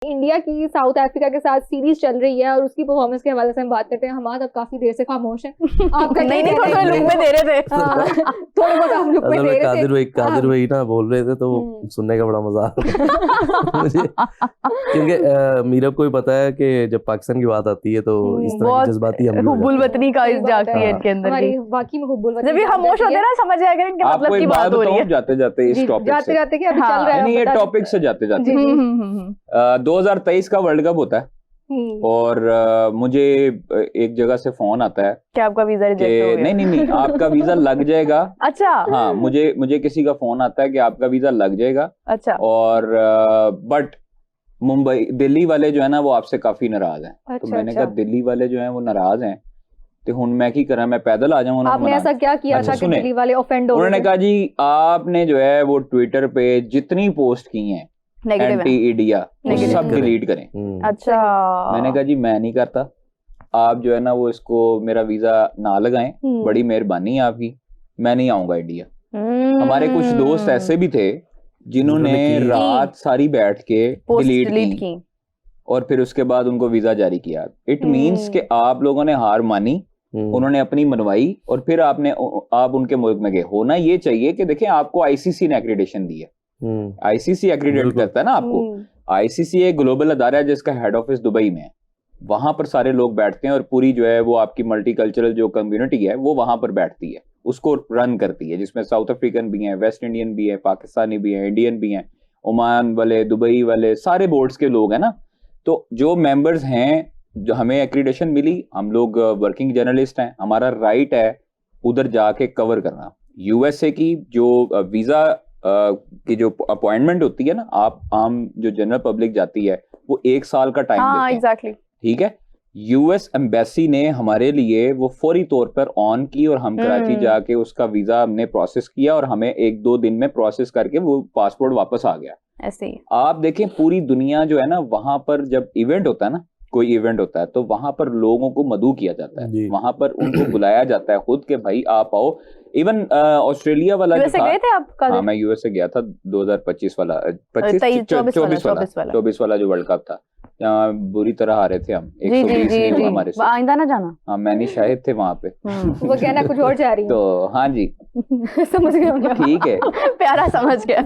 India की south Africa के साथ सीरीज चल रही है और उसकी परफॉर्मेंस के हवाले से हम बात करते हैं। हमारा अब काफी देर से खामोश है। आपका नहीं थोड़ा लुक में दे रहे थे। थोड़े बहुत हम लुक में दे रहे थे। कादिर भाई ना बोल रहे थे तो सुनने का बड़ा मजा आ रहा मुझे, क्योंकि मीरब को भी पता है कि जब पाकिस्तान की बात आती है तो इस तरह की जज्बाती हुब्बुल वतनी का इस जागती है इनके अंदर हमारी बाकी में हुब्बुल वतनी जब ये खामोश होते हैं ना समझ आएगा इनके मतलब की बात हो रही है। जाते जाते इस टॉपिक जाते जाते कि अभी चल रहा है, नहीं ये टॉपिक से जाते जाते 2023 का वर्ल्ड कप होता है और मुझे एक जगह से फोन आता है कि आपका वीजा रिजेक्ट हो गया। नहीं आपका वीजा लग जाएगा। अच्छा हाँ, मुझे किसी का फोन आता है कि आपका वीजा लग जाएगा। अच्छा। और बट मुंबई दिल्ली वाले जो है ना वो आपसे काफी नाराज हैं। अच्छा, तो मैंने कहा दिल्ली वाले जो हैं वो नाराज हैं तो हुन मैं की करा, मैं पैदल आ जाऊं। आपने ऐसा क्या किया था कि दिल्ली वाले ऑफेंड हो गए? उन्होंने कहा जी आपने जो है वो ट्विटर पे जितनी पोस्ट की हैं एंटी इंडिया सब डिलीट करें। अच्छा। मैंने कहा जी मैं नहीं करता, आप जो है ना वो इसको मेरा वीजा ना लगाएं, बड़ी मेहरबानी है आपकी, मैं नहीं आऊंगा इंडिया। हमारे कुछ दोस्त ऐसे भी थे जिन्होंने रात सारी बैठ के डिलीट की और फिर उसके बाद उनको वीजा जारी किया। इट मींस कि आप लोगों ने हार मानी, उन्होंने अपनी मनवाई और फिर आप उनके मुल्क में गए। होना ये चाहिए कि देखें आपको आईसीसी ने एक्रेडिटेशन दी है, आईसीसी एक्रेडिट करता है ना आपको। आईसीसी एक ग्लोबल अदारा है जिसका हेड ऑफिस दुबई में है, वहां पर सारे लोग बैठते हैं और पूरी जो है वो आपकी मल्टीकल्चरल जो कम्युनिटी है वो वहां पर बैठती है, उसको रन करती है, जिसमें साउथ अफ्रीकन भी हैं, वेस्ट इंडियन भी है, पाकिस्तानी भी है, इंडियन भी हैं, ओमान वाले, दुबई वाले, सारे बोर्ड्स के लोग हैं ना। तो जो मेंबर्स हैं, जो हमें एक्रेडिटेशन मिली, हम लोग वर्किंग जर्नलिस्ट हैं, हमारा राइट है उधर जाके कवर करना। यूएसए की जो वीजा की जो अपॉइंटमेंट होती है ना, आप आम जो जनरल पब्लिक जाती है वो 1 साल का टाइम देते हैं। एग्जैक्टली। ठीक है, यूएस एम्बेसी ने हमारे लिए वो फौरी तौर पर ऑन की और हम कराची जाके उसका वीजा हमने प्रोसेस किया और हमें 1-2 दिन में प्रोसेस करके वो पासपोर्ट वापस आ गया। ऐसे ही आप देखें पूरी दुनिया जो है ना, वहां पर जब इवेंट होता है ना, कोई इवेंट होता है तो वहां पर लोगों को मदऊ किया जाता है, वहां पर उनको बुलाया जाता है खुद के भाई आप आओ। इवन ऑस्ट्रेलिया वाला जो था, गए थे आप? हाँ मैं यूएसए गया था 2025 वाला 24 वाला जो वर्ल्ड कप था, यहाँ बुरी तरह हारे थे हम, 120 हमारे से। आइंदा ना जाना। हाँ मैं नहीं शाहिद थे वहां पे। वो कहना कुछ और जा रही है। तो हाँ जी समझ गया। ठीक है, प्यारा समझ गया।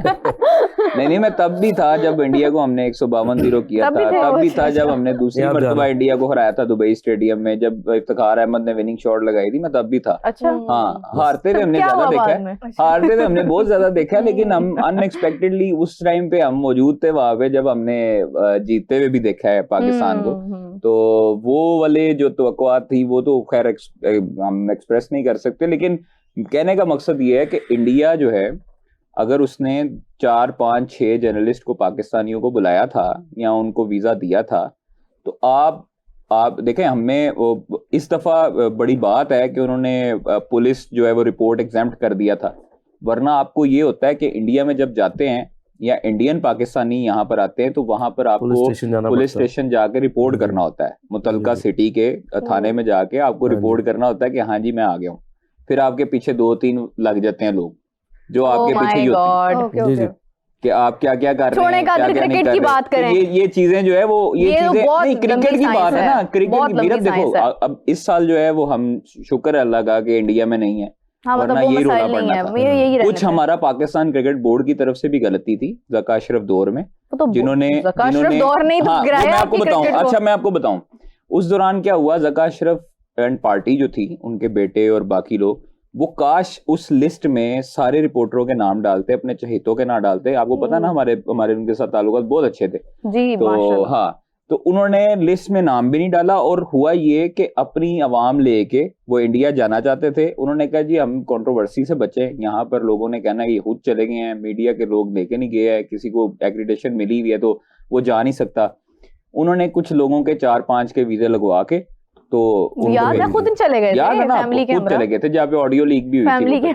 नहीं मैं तब भी था जब इंडिया को हमने 152-0 किया था, तब भी था जब हमने दूसरी मर्तबा इंडिया को हराया था दुबई स्टेडियम में, जब इफ्तिखार अहमद ने विनिंग शॉट लगाई थी, मैं तब भी था। अच्छा। हाँ, हारते हुए हमने ज्यादा देखा है, हारते हुए हमने बहुत ज्यादा देखा है, लेकिन हम अनएक्सपेक्टेडली उस टाइम पे हम मौजूद थे वहां पे जब हमने जीतते हुए भी देखा है पाकिस्तान को। तो वो वाले जो तवक्कुआत थी वो तो खैर हम एक्सप्रेस नहीं कर सकते, लेकिन कहने का मकसद ये है कि इंडिया जो है अगर उसने 4-5-6 जर्नलिस्ट को पाकिस्तानियों को बुलाया था या उनको वीजा दिया था, तो आप देखें हमें इस दफा बड़ी बात है कि उन्होंने पुलिस जो है वो रिपोर्ट एग्जेम्प्ट कर दिया था, वरना आपको ये होता है कि इंडिया में जब जाते हैं या इंडियन पाकिस्तानी यहाँ पर आते हैं तो वहां पर आपको पुलिस स्टेशन जाके रिपोर्ट करना होता है, मुतलका सिटी के थाने में जाके आपको रिपोर्ट करना होता है कि हाँ जी मैं आ गया हूँ। फिर आपके पीछे 2-3 लग जाते हैं लोग जो आपके पीछे ही होते हैं कि आप क्या क्या कर रहे हैं, क्या क्या नहीं कर रहे। ये चीजें जो है वो ये चीजें नहीं, क्रिकेट की बात है ना, क्रिकेट की मीरब देखो अब इस साल जो है वो हम शुक्र है अल्लाह का कि इंडिया में नहीं है, वरना यही रोना पड़ना था। कुछ हमारा पाकिस्तान क्रिकेट बोर्ड की तरफ से भी गलती थी ज़का अशरफ दौर में, जिन्होंने मैं आपको बताऊं, अच्छा मैं आपको बताऊं उस दौरान क्या हुआ। ज़का अशरफ एंड पार्टी जो थी, उनके बेटे और बाकी लोग, वो काश उस लिस्ट में सारे रिपोर्टरों के नाम डालते, अपने चहेतों के नाम डालते। आपको पता ना हमारे उनके साथ ताल्लुकात बहुत अच्छे थे जी, तो हाँ, तो उन्होंने लिस्ट में नाम भी नहीं डाला। और हुआ ये कि अपनी आवाम लेके वो इंडिया जाना चाहते थे, उन्होंने कहा जी हम कंट्रोवर्सी से बचे, यहाँ पर लोगों ने कहना ये खुद चले गए हैं, मीडिया के लोग लेके नहीं गए हैं, किसी को एक्रेडिटेशन मिली हुई है तो वो जा नहीं सकता। उन्होंने कुछ लोगों के 4-5 के वीजे लगवा के, तो याद है खुद चले गए थे, याद है ना, खुद चले गए थे, जहाँ पे ऑडियो लीक भी हुई थी,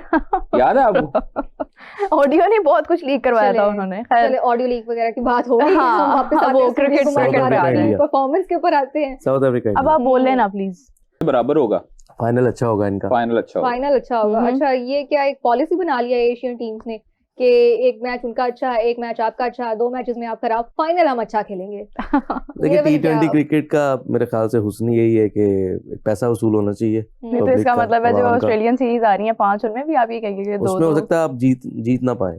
याद है आपको? ऑडियो ने बहुत कुछ लीक करवाया था उन्होंने। चले ऑडियो लीक वगैरह की बात हो गई, हम वापस आते हैं क्रिकेट परफॉर्मेंस के ऊपर आते हैं। साउथ अफ्रीका अब आप बोल लेना प्लीज। बराबर होगा, फाइनल अच्छा होगा इनका, फाइनल अच्छा होगा। अच्छा ये क्या एक पॉलिसी बना लिया है एशियन टीम्स ने कि एक मैच उनका अच्छा, एक मैच आपका अच्छा, 2 मैचेस में आप खराब, फाइनल हम अच्छा खेलेंगे। देखिए T20 क्रिकेट का मेरे ख्याल से हुस्न यही है कि पैसा वसूल होना चाहिए। नहीं तो इसका मतलब है जो ऑस्ट्रेलियन सीरीज आ रही है 5 उनमें भी आप ये कहेंगे कि उसमें हो सकता है आप जीत ना पाए।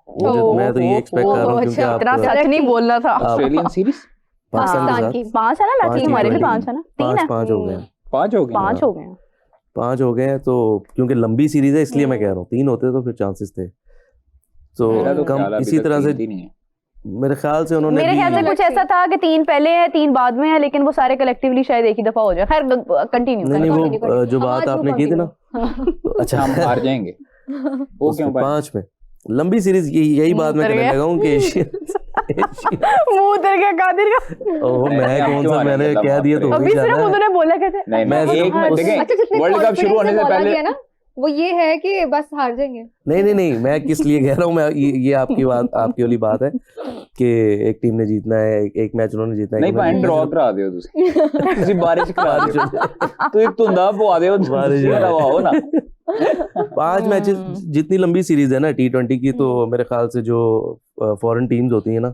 मैं तो ये एक्सपेक्ट कर रहा हूँ क्योंकि आप इतना सच नहीं बोलना था। ऑस्ट्रेलियन सीरीज पाकिस्तान के साथ 5 है ना, मैच हमारे भी 5 है ना, 3 है, 5 हो गए, 5 हो गए, 5 हो गए, 5 हो गए हैं। तो क्योंकि लंबी सीरीज है इसलिए मैं कह रहा हूँ, 3 होते तो फिर चांसेस थे। तो कम इसी तरह से मेरे ख्याल से उन्होंने मेरे ख्याल से कुछ ऐसा था कि 3 पहले है 3 बाद में है, लेकिन वो सारे कलेक्टिवली शायद एक ही दफा हो जाए। खैर कंटिन्यू। नहीं वो जो बात आपने की थी ना, अच्छा हम हार जाएंगे वो क्यों? 5 में लंबी सीरीज यही बात मैं कहने लगा हूँ कि मुंह उतर गया कादिर का। ओह मैं कौन सा मैंने कह दिया तो अभी सिर्फ उन्होंने बोला कैसे? नहीं मैं एक मिनट देखें, वर्ल्ड कप शुरू होने से पहले ना वो ये है कि बस हार जाएंगे। नहीं मैं किस लिए कह रहा हूँ, मैं ये आपकी वाली बात है कि एक टीम ने जीतना है, एक मैच उन्होंने जीतना है। नहीं पॉइंट ड्रॉ करा दियो तुसी बारिश करा दियो तो एक धुंधा पवा दियो, बारिश लगाओ ना। 5 मैचेस जितनी लंबी सीरीज है ना T20 की, तो मेरे ख्याल से जो फॉरेन टीम्स होती है ना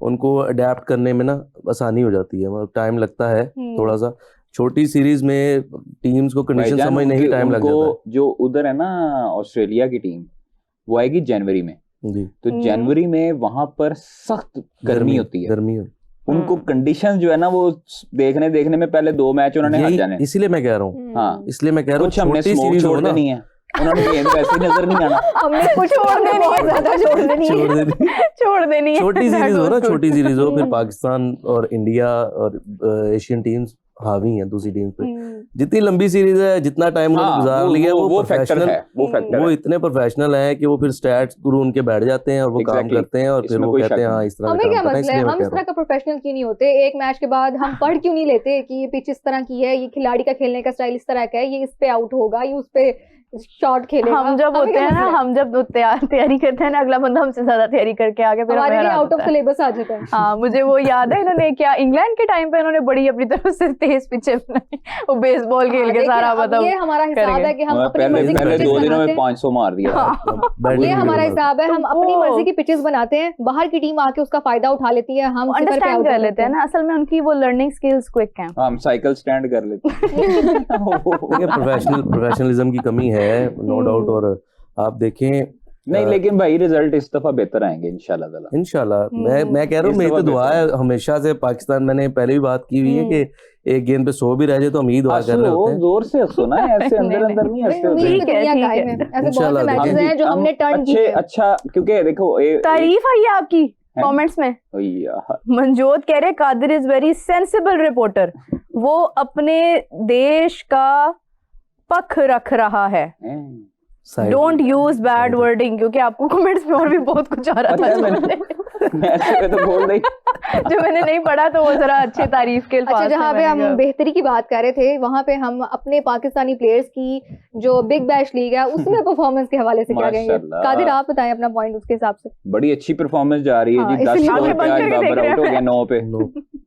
उनको अडेप्ट करने में ना आसानी हो जाती है, मतलब टाइम लगता है थोड़ा सा। छोटी सीरीज में टीम्स को कंडीशन समझने ही टाइम लग जाता है। जो उधर है ना ऑस्ट्रेलिया की टीम, वो आएगी जनवरी में जी, तो जनवरी में वहां पर सख्त गर्मी होती है, उनको कंडीशंस जो है ना वो देखने में पहले 2 मैच उन्होंने हार जाने। इसीलिए मैं कह रहा हूँ, हाँ इसलिए मैं कह रहा हूँ कुछ हमने स्मोक छोड़ देनी है, उन्होंने गेंद वैसे नजर नहीं आना, हमने कुछ छोड़ देनी है, ज्यादा छोड़ देनी है। छोटी सीरीज हो ना, छोटी सीरीज हो, फिर पाकिस्तान और इंडिया और एशियन टीम्स हावी हैं दूसरी टीम पे। जितनी लंबी सीरीज है, जितना टाइम उन्होंने गुजार लिया, वो फैक्टर है, वो इतने प्रोफेशनल हैं कि वो फिर स्टैट्स गुरु उनके बैठ जाते हैं और वो काम करते हैं और फिर वो कहते हैं हाँ इस तरह हमें क्या मसला है, हम इस तरह का प्रोफेशनल क्यों नहीं होते? एक मैच के बाद हम पढ़ क्यों नहीं लेते कि ये पिच इस तरह की है, ये खिलाड़ी का खेलने का स्टाइल इस तरह का है, ये इस पे आउट होगा, ये उस पे शॉट खेलेगा। हम जब होते हैं ना, हम जब तैयारी करते हैं ना, अगला बंदा हमसे ज्यादा तैयारी करके आगे फिर हमारे लिए आउट ऑफ सिलेबस आ जाता है। हाँ मुझे वो याद है, इन्होंने क्या इंग्लैंड के टाइम पे इन्होंने बड़ी अपनी तरफ से तेज पिचे बनाई, वो बेसबॉल खेल के सारा मतलब ये हमारा हिसाब है कि हम अपनी मर्जी की पहले पिचेस 2 दिनों में बनाते हैं। 500 मार दिया। ये हमारा हिसाब है, हम अपनी मर्जी की पिचेस बनाते हैं, बाहर की टीम आके उसका फायदा उठा लेती है, हम अंडरस्टैंड कर लेते हैं ना। असल में उनकी वो लर्निंग स्किल्स क्विक हैं, हम साइकिल स्टैंड कर लेते हैं। प्रोफेशनलिज्म की कमी है नो डाउट। और आप देखें नहीं लेकिन भाई रिजल्ट इस दफा बेहतर आएंगे इंशाल्लाह। मैं कह रहा हूँ, मेरी तो दुआ है हमेशा से पाकिस्तान, मैंने पहले भी बात की हुई है कि एक गेंद पे 100 भी रह जाए तो हम ही दुआ कर रहे होते हैं। जोर से हंसो ना, ऐसे अंदर नहीं हंसते होते। ऐसे बहुत से मैचेस हैं जो हमने टर्न किए। अच्छा क्योंकि देखो तारीफ आई है आपकी कमेंट्स में। मनजोत कह रहे Qadir is very sensible reporter, वो अपने देश का पक्ष रख रहा है। डोंट यूज बैड वर्डिंग, क्योंकि आपको कमेंट्स में और भी बहुत कुछ आ रहा था तो बोल रही जो मैंने नहीं पढ़ा, तो वो जरा अच्छे तारीफ के अच्छा, जहाँ पे हम बेहतरी की बात कर रहे थे, वहाँ पे हम अपने पाकिस्तानी प्लेयर्स की जो बिग बैश लीग है उसमें परफॉर्मेंस के हवाले से क्या कहेंगे? कादिर आप बताएं अपना पॉइंट उसके हिसाब से। बड़ी अच्छी परफॉर्मेंस जा रही है जी। 10 गेंदों पे आज बाबर आउट हो गया, 9 पे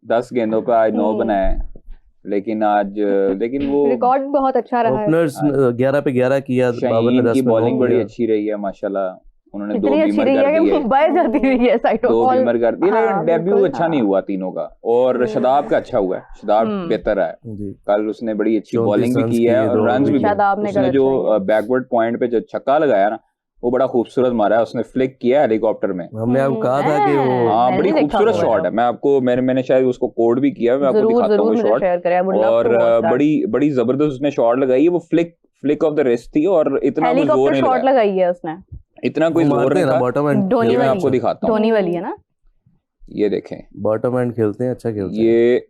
10 गेंदों पे आज 9 बनाए, लेकिन वो रिकॉर्ड बहुत अच्छा रहा है। ओपनर्स 11 पे 11 किया, बाबर ने 10 की बॉलिंग बड़ी अच्छी रही है माशाल्लाह, उन्होंने 2 बीमर कर दिए, बाहर जाती रही है साइड 2 बीमर कर दिए, लेकिन डेब्यू अच्छा नहीं हुआ तीनों का। और शदाब का अच्छा हुआ है, शदाब बेहतर है, कल उसने बड़ी अच्छी बॉलिंग भी की है और रन्स भी। उसने जो बैकवर्ड पॉइंट पे जो छक्का लगाया ना, वो बड़ा खूबसूरत मारा है, उसने फ्लिक किया हेलीकॉप्टर में। हमने आपको कहा था कि वो हाँ बड़ी खूबसूरत शॉट है। मैं आपको मैंने शायद उसको कोड भी किया, मैं आपको दिखाता हूँ शॉट, और बड़ी जबरदस्त उसने शॉट लगाई है। वो फ्लिक ऑफ द रिस्ट थी और इतना कुछ जोर नहीं शॉट लगाई है उसने, इतना कोई जोर नहीं था। मैं आपको दिखाता हूँ, धोनी वाली है ना, ये देखें, बॉटम एंड खेलते हैं, अच्छा खेलते हैं। ये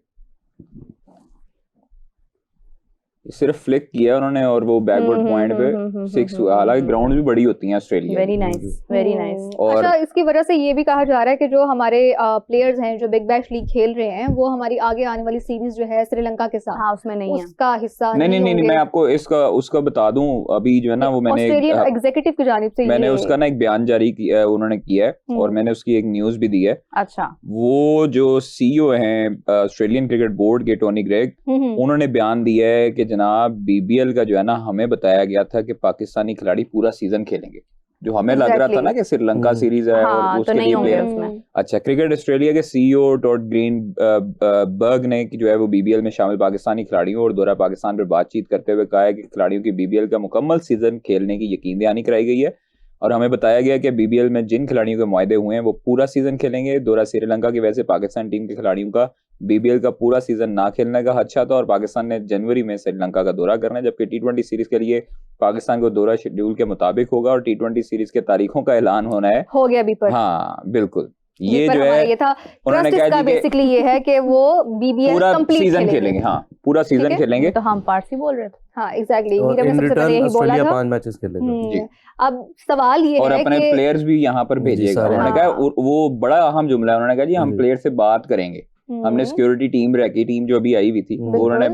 सिर्फ फ्लिक किया उन्होंने और वो बैकवर्ड पॉइंट पे 6 हुआ। हालांकि ग्राउंड भी बड़ी होती हैं Australia. Very nice, very nice. और अच्छा, इसकी वजह से ये भी कहा जा रहा है कि जो हमारे प्लेयर्स हैं जो बिग बैश लीग खेल रहे हैं, वो हमारी आगे आने वाली सीरीज जो है श्रीलंका के साथ, हाँ, उसमें नहीं है, उसका हिस्सा नहीं। मैं आपको उसका बता दूं, अभी जो है ना वो मैंने ऑस्ट्रेलियन एग्जीक्यूटिव की जानिब से मैंने उसका ना एक बयान जारी किया, उन्होंने किया है, और मैंने उसकी एक न्यूज भी दी है। अच्छा, वो जो सीईओ हैं ऑस्ट्रेलियन क्रिकेट बोर्ड के, टोनी ग्रेग, उन्होंने बयान दिया है कि जनाब BBL का जो है ना, हमें बताया गया था कि पाकिस्तानी खिलाड़ी पूरा सीजन खेलेंगे, जो हमें लग रहा था ना कि श्रीलंका सीरीज है और उसके लिए प्लेयर। अच्छा, क्रिकेट ऑस्ट्रेलिया के सीईओ टॉड ग्रीनबर्ग ने जो है वो बीबीएल में शामिल पाकिस्तानी खिलाड़ियों और दौरा पाकिस्तान पर बातचीत करते हुए कहा है कि खिलाड़ियों की बीबीएल का मुकम्मल सीजन खेलने की यकीन दहानी कराई गई है और हमें बताया गया कि बीबीएल में जिन खिलाड़ियों के मुआहदे हुए हैं वो पूरा सीजन खेलेंगे। दौरा श्रीलंका की वजह से पाकिस्तान टीम के खिलाड़ियों का बीबीएल का पूरा सीजन ना खेलने का खदशा था और पाकिस्तान ने जनवरी में श्रीलंका का दौरा करना है, जबकि टी20 सीरीज के लिए पाकिस्तान को दौरा शेड्यूल के मुताबिक होगा और टी20 सीरीज के तारीखों का ऐलान होना है। हो गया अभी पर। हाँ बिल्कुल, ये जो है ये था उन्होंने कहा बेसिकली ये है कि वो बीबीएल पूरा कंप्लीट सीजन खेलेंगे। हाँ पूरा सीजन खेलेंगे। तो हम पारसी बोल रहे थे। हाँ एग्जैक्टली, मीरा ने सबसे पहले यही बोला था। 5 मैचेस खेलेगा। अब सवाल ये और है अपने प्लेयर्स भी यहाँ पर भेजिएगा। उन्होंने कहा वो बड़ा अहम जुमला है, उन्होंने कहा जी हम प्लेयर से बात करेंगे। हमने सिक्योरिटी टीम रखी, टीम जो अभी आई हुई थी वो उन्होंने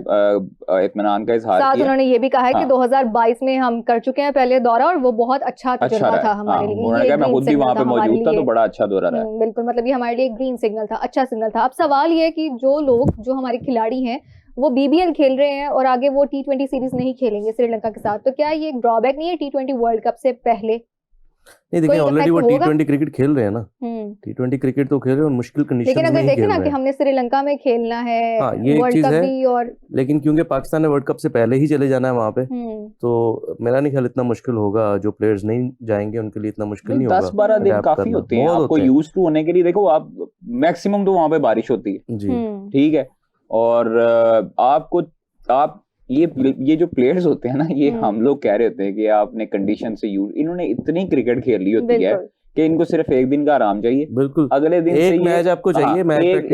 इत्मीनान का इजहार किया। उन्होंने ये भी कहा है कि 2022 में हम कर चुके हैं पहले दौरा और वो बहुत अच्छा तजुर्बा था हमारे लिए। उन्होंने कहा मैं खुद भी वहाँ पे मौजूद था तो बड़ा अच्छा दौरा रहा। बिल्कुल, मतलब ये हमारे लिए ग्रीन सिग्नल था, अच्छा सिग्नल था। अब सवाल ये है कि जो लोग जो हमारे खिलाड़ी हैं वो बीबीएल खेल रहे हैं और आगे वो टी20 सीरीज नहीं खेलेंगे श्रीलंका के साथ, तो क्या ये एक ड्रॉबैक नहीं है टी20 वर्ल्ड कप से पहले? नहीं देखिए, ऑलरेडी वो टी20 क्रिकेट खेल रहे हैं ना, टी20 क्रिकेट तो खेल रहे हैं और मुश्किल कंडीशंस में खेल रहे हैं। लेकिन अगर देखें ना कि हमने श्रीलंका में खेलना है, हाँ, ये एक चीज है, लेकिन क्योंकि पाकिस्तान ने वर्ल्ड कप से पहले ही चले जाना है वहाँ पे, तो मेरा नहीं ख्याल इतना मुश्किल होगा। जो प्लेयर्स नहीं जाएंगे उनके लिए इतना मुश्किल नहीं होगा। 10-12 दिन काफी होते हैं आपको यूज टू होने के लिए। देखो आप मैक्सिमम तो वहाँ पे बारिश होती है जी, ठीक है, और आप ये जो प्लेयर्स होते हैं ना, ये हम लोग कह रहे होते हैं कि आपने कंडीशन से इन्होंने इतनी क्रिकेट खेल ली होती है कि इनको सिर्फ एक दिन का आराम चाहिए। बिल्कुल, अगले दिन एक मैच आपको चाहिए,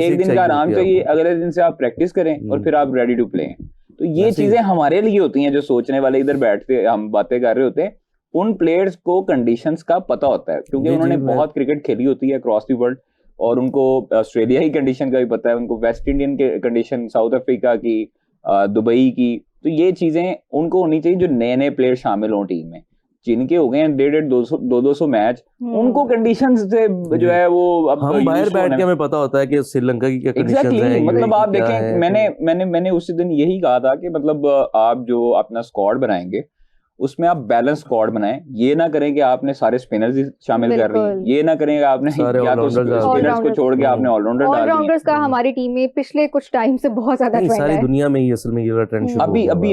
एक दिन का आराम चाहिए, अगले दिन से आप प्रैक्टिस करें और फिर आप रेडी टू प्ले। तो ये चीजें हमारे लिए होती हैं जो सोचने वाले इधर बैठते हम बातें कर रहे होते हैं। उन प्लेयर्स को कंडीशंस का पता होता है क्योंकि उन्होंने बहुत क्रिकेट खेली होती है अक्रॉस द वर्ल्ड, और उनको ऑस्ट्रेलिया की कंडीशन का भी पता है, उनको वेस्ट इंडियन के कंडीशन, साउथ अफ्रीका की, दुबई की। तो ये चीजें उनको होनी चाहिए जो नए नए प्लेयर शामिल हों टीम में, जिनके हो गए हैं 150-200 मैच, उनको कंडीशंस से जो है वो अब हम बाहर बैठ के हमें पता होता है कि श्रीलंका की क्या कंडीशंस हैं। मतलब आप देखें, मैंने उसी दिन यही कहा था कि मतलब आप जो अपना स्क्वाड बनाएंगे उसमें आप बैलेंस स्क्वाड बनाएं। ये ना करें कि आपने सारे स्पिनर्स शामिल कर रही, ये ना करें कि आपने या तो स्पिनर्स को छोड़ के आपने ऑलराउंडर्स का हमारी टीम में पिछले कुछ टाइम से बहुत ज्यादा ट्रेंड है। सारी दुनिया में ही असल में ये ट्रेंड शुरू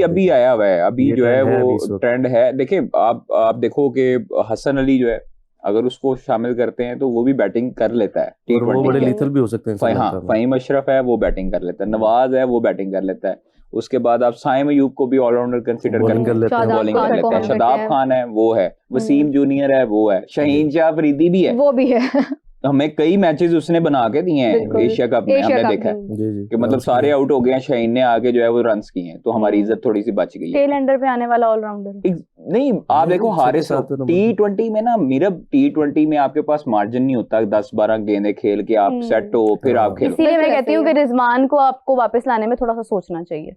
अभी आया हुआ है, अभी जो है वो ट्रेंड है। देखिए आप देखो कि हसन अली जो है, अगर उसको शामिल करते हैं तो वो भी बैटिंग कर लेता है, वो बड़े लीथल भी हो सकते हैं। हाँ, फहीम अशरफ है वो बैटिंग कर लेता है, नवाज है वो बैटिंग कर लेता है। उसके बाद आप साइम अयूब को भी ऑलराउंडर कंसीडर कर लेते हैं, बॉलिंग कर लेते हैं। शादाब खान है वो है, वसीम जूनियर है वो है, शहीन शाह अफरीदी भी है, वो भी है। हमें कई मैचेस उसने बना के दिए हैं एशिया कप में, हमने देखा है कि मतलब सारे आउट हो गए हैं, शाहीन ने आके जो है वो रन्स किए हैं, तो हमारी इज्जत थोड़ी सी बच गई है। टेल एंडर पे आने वाला ऑलराउंडर नहीं, आप देखो हारिस टी20 में ना, मेरा टी20 में आपके पास मार्जिन नहीं होता 10-12 गेंदें खेल के आप सेट हो फिर आप खेलो। इसलिए मैं कहती हूँ कि रिजवान को आपको वापस लाने में थोड़ा सा सोचना चाहिए।